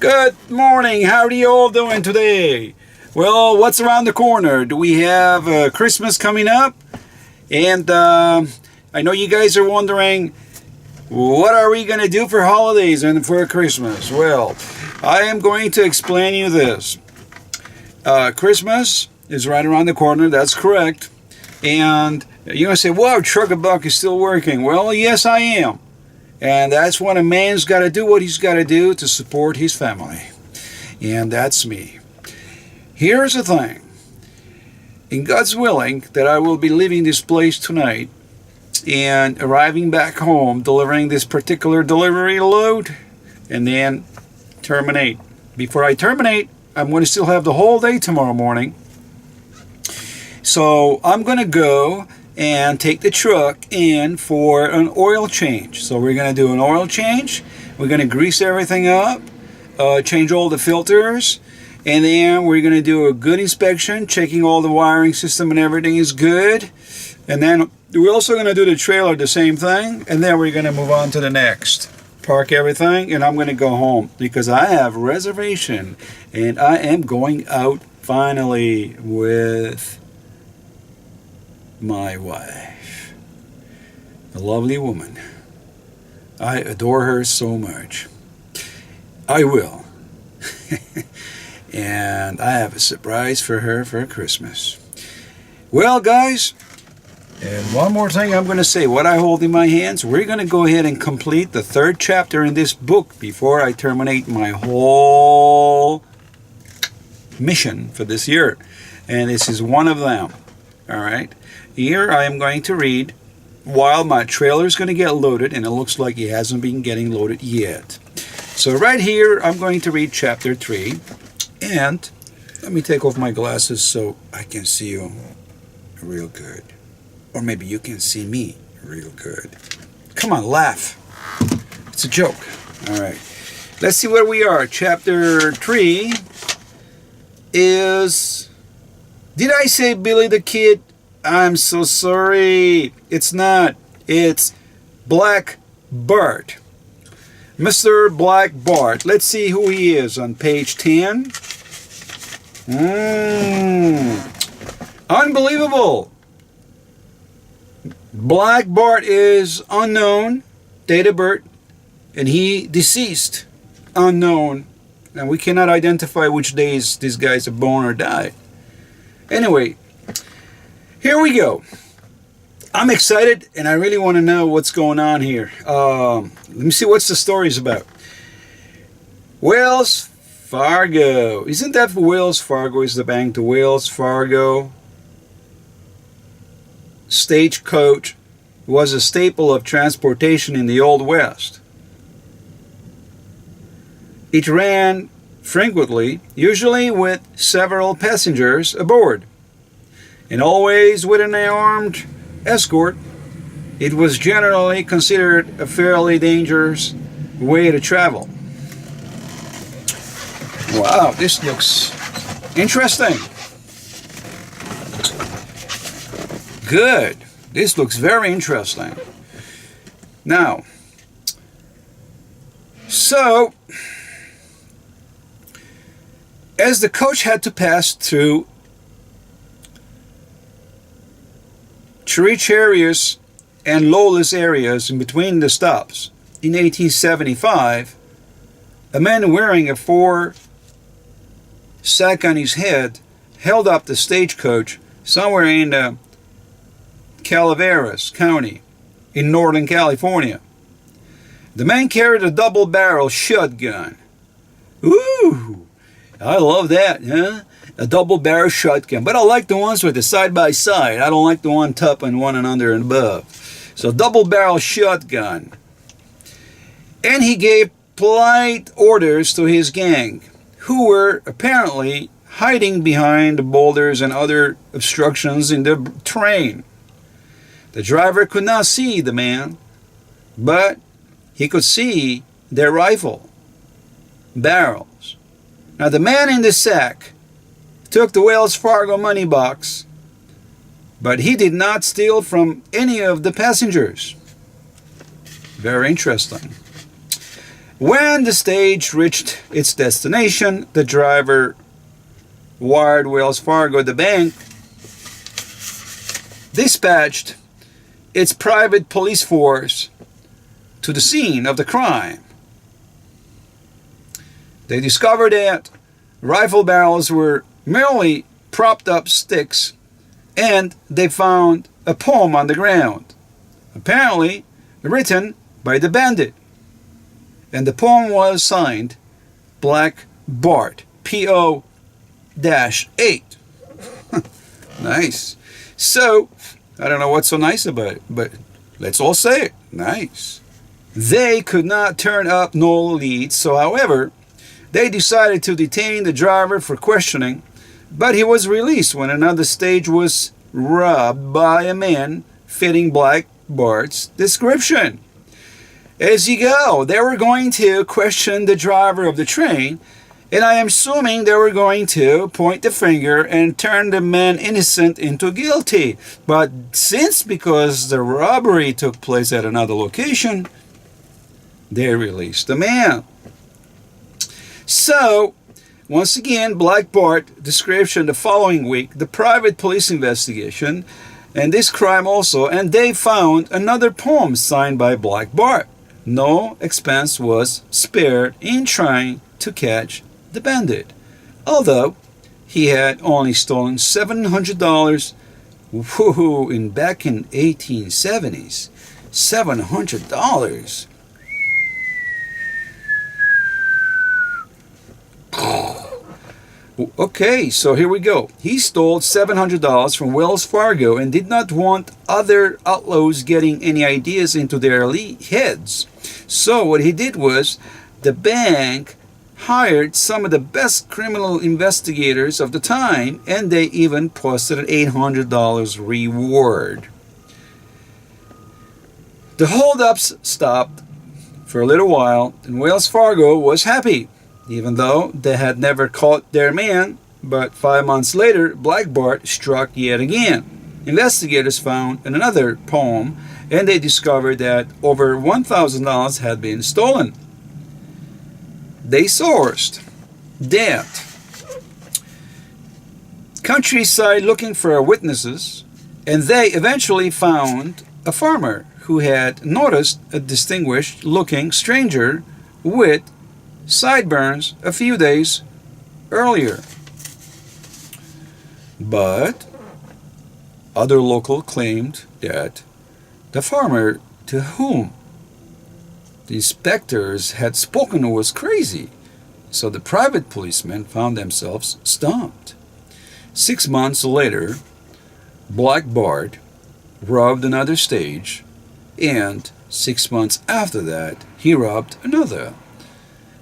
Good morning. How are you all doing today? Well, what's around the corner? Do we have Christmas coming up? And I know you guys are wondering, what are we going to do for holidays and for Christmas? Well, I am going to explain you this. Christmas is right around the corner. That's correct. And you're going to say, wow, Truckabuck is still working. Well, yes, I am. And that's when a man's got to do what he's got to do to support his family. And that's me. Here's the thing. In God's willing, that I will be leaving this place tonight and arriving back home, delivering this particular delivery load, and then terminate. Before I terminate, I'm going to still have the whole day tomorrow morning. So I'm going to go and take the truck in for an oil change. So we're going to do an oil change. We're going to grease everything up, change all the filters, and then we're going to do a good inspection, checking all the wiring system and everything is good. And then we're also going to do the trailer, the same thing, and then we're going to move on to the next. Park everything, and I'm going to go home because I have a reservation, and I am going out finally with my wife, a lovely woman. I adore her so much. I will. And I have a surprise for her for Christmas. Well, guys, and one more thing I'm going to say. What I hold in my hands, we're going to go ahead and complete the 3rd chapter in this book before I terminate my whole mission for this year. And this is one of them. All right. Here I am going to read while my trailer is going to get loaded, and it looks like it hasn't been getting loaded yet. So right here I'm going to read chapter 3, and let me take off my glasses so I can see you real good, or maybe you can see me real good. Come on, laugh. It's a joke. All right, let's see where we are. Chapter 3 is, did I say Billy the Kid? I'm so sorry. It's not. It's Black Bart. Mr. Black Bart. Let's see who he is on page 10. Unbelievable. Black Bart is unknown, date of birth, and he deceased, unknown. And we cannot identify which days these guys are born or died. Anyway, here we go. I'm excited, and I really want to know what's going on here. Let me see what's the story's about. Wells Fargo. Isn't that Wells Fargo is the bank? The Wells Fargo stagecoach was a staple of transportation in the Old West. It ran frequently, usually with several passengers aboard, and always with an armed escort. It was generally considered a fairly dangerous way to travel. Wow, this looks interesting. Good. This looks very interesting. Now, so, as the coach had to pass through treacherous and lawless areas in between the stops, in 1875, a man wearing a 4 sack on his head held up the stagecoach somewhere in Calaveras County in Northern California. The man carried a double-barrel shotgun. Ooh, I love that, huh? A double-barrel shotgun. But I like the ones with the side-by-side. I don't like the one top and one and under and above. So double-barrel shotgun. And he gave polite orders to his gang, who were apparently hiding behind boulders and other obstructions in the terrain. The driver could not see the man, but he could see their rifle barrels. Now the man in the sack took the Wells Fargo money box, but he did not steal from any of the passengers. Very interesting. When the stage reached its destination, the driver wired Wells Fargo, the bank, dispatched its private police force to the scene of the crime. They discovered that rifle barrels were merely propped up sticks, and they found a poem on the ground, apparently written by the bandit. And the poem was signed Black Bart, P.O.-8. Nice. So, I don't know what's so nice about it, but let's all say it. Nice. They could not turn up no leads, so however, they decided to detain the driver for questioning, but he was released when another stage was robbed by a man fitting Black Bart's description. As you go, they were going to question the driver of the train, and I am assuming they were going to point the finger and turn the man innocent into guilty. But because the robbery took place at another location, they released the man. So, once again, Black Bart description the following week, the private police investigation, and this crime also, and they found another poem signed by Black Bart. No expense was spared in trying to catch the bandit, although he had only stolen $700. Back in 1870s, $700. Okay, so here we go. He stole $700 from Wells Fargo and did not want other outlaws getting any ideas into their heads. So what he did was, the bank hired some of the best criminal investigators of the time, and they even posted an $800 reward. The holdups stopped for a little while, and Wells Fargo was happy, even though they had never caught their man. But 5 months later, Black Bart struck yet again. Investigators found another poem, and they discovered that over $1,000 had been stolen. They sourced that countryside looking for witnesses, and they eventually found a farmer who had noticed a distinguished looking stranger with sideburns a few days earlier. But other local claimed that the farmer to whom the inspectors had spoken was crazy, so the private policemen found themselves stumped. 6 months later, Black Bart robbed another stage, and 6 months after that, he robbed another.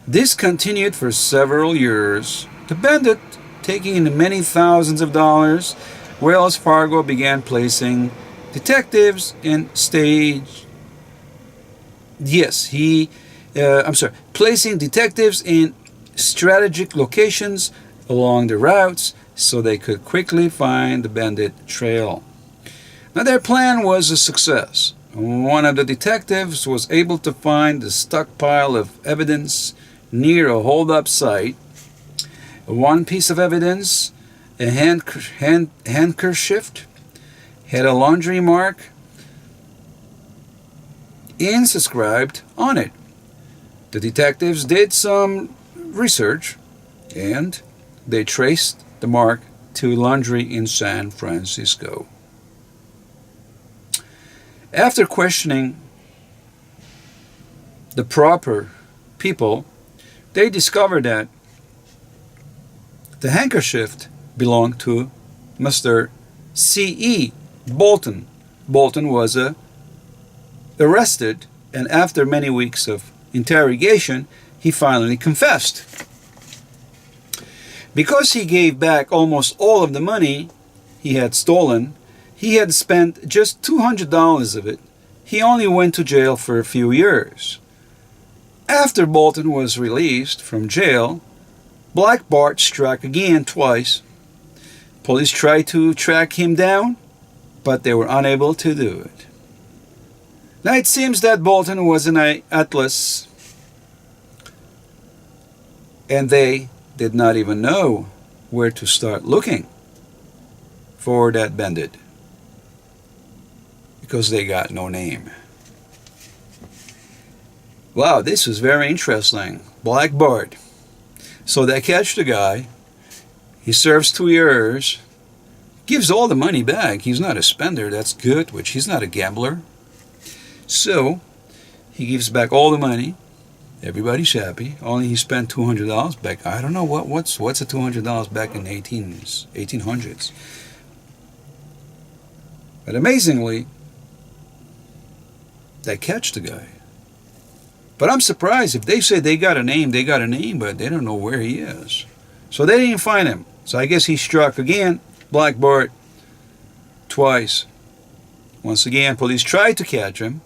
This continued for several years. The bandit taking in many thousands of dollars, Wells Fargo began placing detectives in placing detectives in strategic locations along the routes so they could quickly find the bandit trail. Now their plan was a success. One of the detectives was able to find the stockpile of evidence near a hold-up site. One piece of evidence, a handkerchief, had a laundry mark inscribed on it. The detectives did some research, and they traced the mark to a laundry in San Francisco. After questioning the proper people, they discovered that the handkerchief belonged to Mr. C.E. Bolton. Bolton was arrested, and after many weeks of interrogation, he finally confessed. Because he gave back almost all of the money he had stolen, he had spent just $200 of it. He only went to jail for a few years. After Bolton was released from jail, Black Bart struck again twice. Police tried to track him down, but they were unable to do it. Now it seems that Bolton was an atlas And they did not even know where to start looking for that bandit, because they got no name. Wow, this is very interesting. Black Bart. So they catch the guy. He serves 2 years. Gives all the money back. He's not a spender. That's good, which he's not a gambler. So he gives back all the money. Everybody's happy. Only he spent $200 back. I don't know what's a $200 back in 1800s. But amazingly, they catch the guy. But I'm surprised. If they say they got a name, but they don't know where he is. So they didn't find him. So I guess he struck again, Black Bart, twice. Once again, police tried to catch him,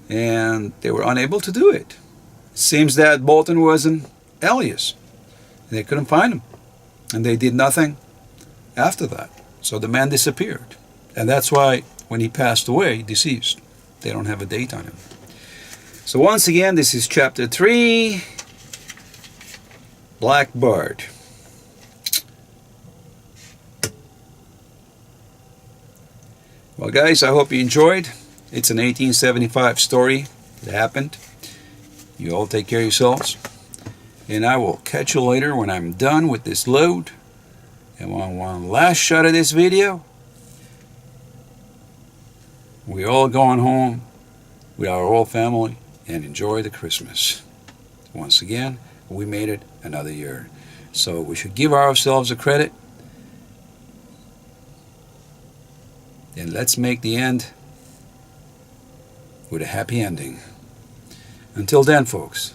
and they were unable to do it. It seems that Bolton was an alias. They couldn't find him, and they did nothing after that. So the man disappeared. And that's why when he passed away, deceased, they don't have a date on him. So once again, this is chapter 3, Black Bart. Well, guys, I hope you enjoyed. It's an 1875 story that happened. You all take care of yourselves. And I will catch you later when I'm done with this load. And one last shot of this video. We're all going home with our whole family and enjoy the Christmas. Once again, we made it another year. So we should give ourselves a credit. And let's make the end with a happy ending. Until then, folks,